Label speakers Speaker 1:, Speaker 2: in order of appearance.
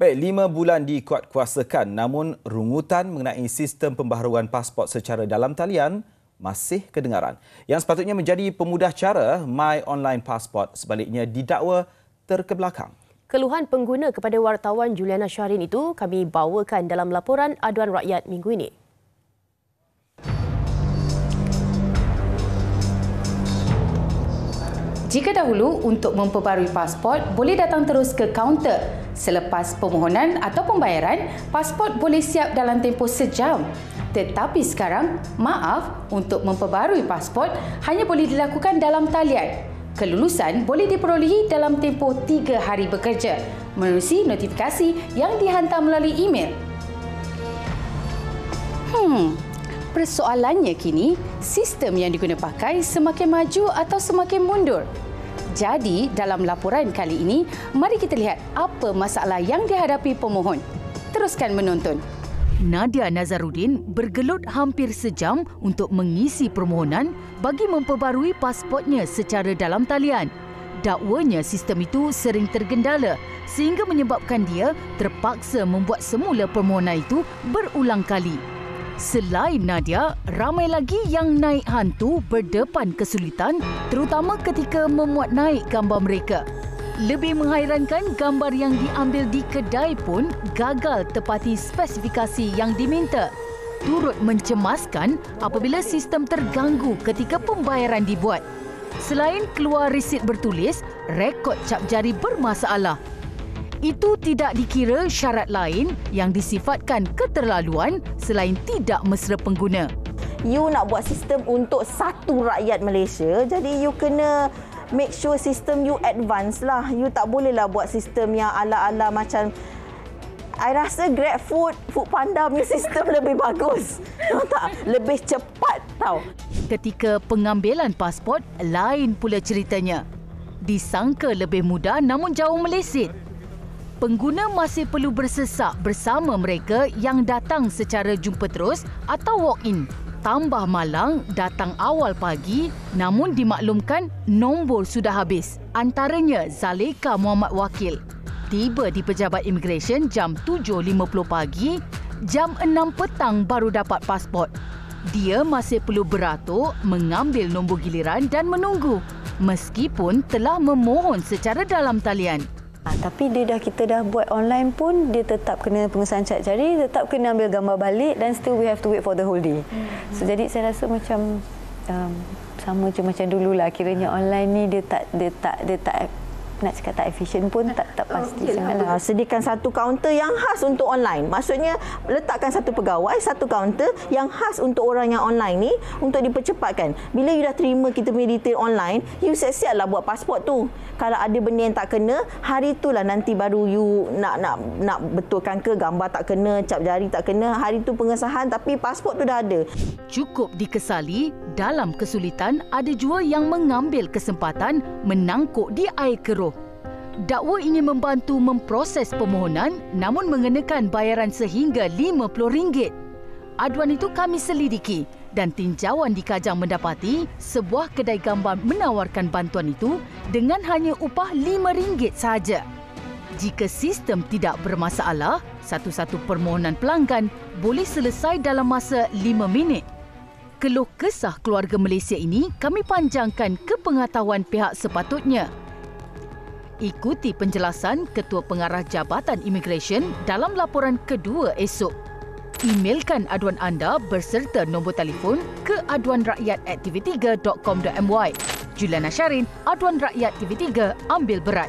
Speaker 1: Baik, 5 bulan dikuatkuasakan namun rungutan mengenai sistem pembaharuan pasport secara dalam talian masih kedengaran. Yang sepatutnya menjadi pemudah cara My Online Passport sebaliknya didakwa terkebelakang.
Speaker 2: Keluhan pengguna kepada wartawan Juliana Shahrin itu kami bawakan dalam laporan Aduan Rakyat minggu ini.
Speaker 3: Jika dahulu untuk memperbarui pasport boleh datang terus ke kaunter. Selepas permohonan atau pembayaran, pasport boleh siap dalam tempoh sejam. Tetapi sekarang, maaf, untuk memperbarui pasport hanya boleh dilakukan dalam talian. Kelulusan boleh diperolehi dalam tempoh 3 hari bekerja menerusi notifikasi yang dihantar melalui email. Persoalannya kini, sistem yang diguna pakai semakin maju atau semakin mundur. Jadi, dalam laporan kali ini, mari kita lihat apa masalah yang dihadapi pemohon. Teruskan menonton.
Speaker 4: Nadia Nazarudin bergelut hampir sejam untuk mengisi permohonan bagi memperbarui pasportnya secara dalam talian. Dakwanya sistem itu sering tergendala sehingga menyebabkan dia terpaksa membuat semula permohonan itu berulang kali. Selain Nadia, ramai lagi yang naik hantu berdepan kesulitan terutama ketika memuat naik gambar mereka. Lebih menghairankan, gambar yang diambil di kedai pun gagal tepati spesifikasi yang diminta. Turut mencemaskan apabila sistem terganggu ketika pembayaran dibuat. Selain keluar resit bertulis, rekod cap jari bermasalah. Itu tidak dikira syarat lain yang disifatkan keterlaluan selain tidak mesra pengguna.
Speaker 5: You nak buat sistem untuk satu rakyat Malaysia, jadi you kena make sure sistem you advance lah. You tak bolehlah buat sistem yang ala-ala macam I rasa GrabFood, Foodpanda punya sistem lebih bagus. Tahu tak? Lebih cepat tau.
Speaker 4: Ketika pengambilan pasport, lain pula ceritanya. Disangka lebih mudah namun jauh meleset. Pengguna masih perlu bersesak bersama mereka yang datang secara jumpa terus atau walk-in. Tambah malang, datang awal pagi namun dimaklumkan nombor sudah habis. Antaranya Zaleka Muhammad Wakil. Tiba di pejabat imigresen jam 7.50 pagi, jam 6 petang baru dapat pasport. Dia masih perlu beratur, mengambil nombor giliran dan menunggu meskipun telah memohon secara dalam talian.
Speaker 5: Tapi kita dah buat online pun dia tetap kena pengesahan cap jari, tetap kena ambil gambar balik dan still we have to wait for the whole day. So jadi saya rasa macam sama je macam dululah, kiranya online ni dia tak nak cakap tak efisien pun tak pasti sangatlah. Sediakan satu kaunter yang khas untuk online. Maksudnya letakkan satu pegawai, satu kaunter yang khas untuk orang yang online ni untuk dipercepatkan. Bila you dah terima kita punya detail online, you siap-siaplah buat pasport tu. Kalau ada benda yang tak kena, hari itulah nanti baru you nak betulkan ke gambar tak kena, cap jari tak kena, hari tu pengesahan tapi pasport tu dah ada.
Speaker 4: Cukup dikesali, dalam kesulitan ada jua yang mengambil kesempatan menangkuk di air keruh. Dakwa ingin membantu memproses permohonan namun mengenakan bayaran sehingga RM50. Aduan itu kami selidiki dan tinjauan di Kajang mendapati sebuah kedai gambar menawarkan bantuan itu dengan hanya upah RM5 sahaja. Jika sistem tidak bermasalah, satu-satu permohonan pelanggan boleh selesai dalam masa 5 minit. Keluh kesah keluarga Malaysia ini kami panjangkan ke pengetahuan pihak sepatutnya. Ikuti penjelasan Ketua Pengarah Jabatan Imigresen dalam laporan kedua esok. Emailkan aduan anda berserta nombor telefon ke aduanrakyat@tv3.com.my. Juliana Shahrin, Aduan Rakyat TV3, ambil berat.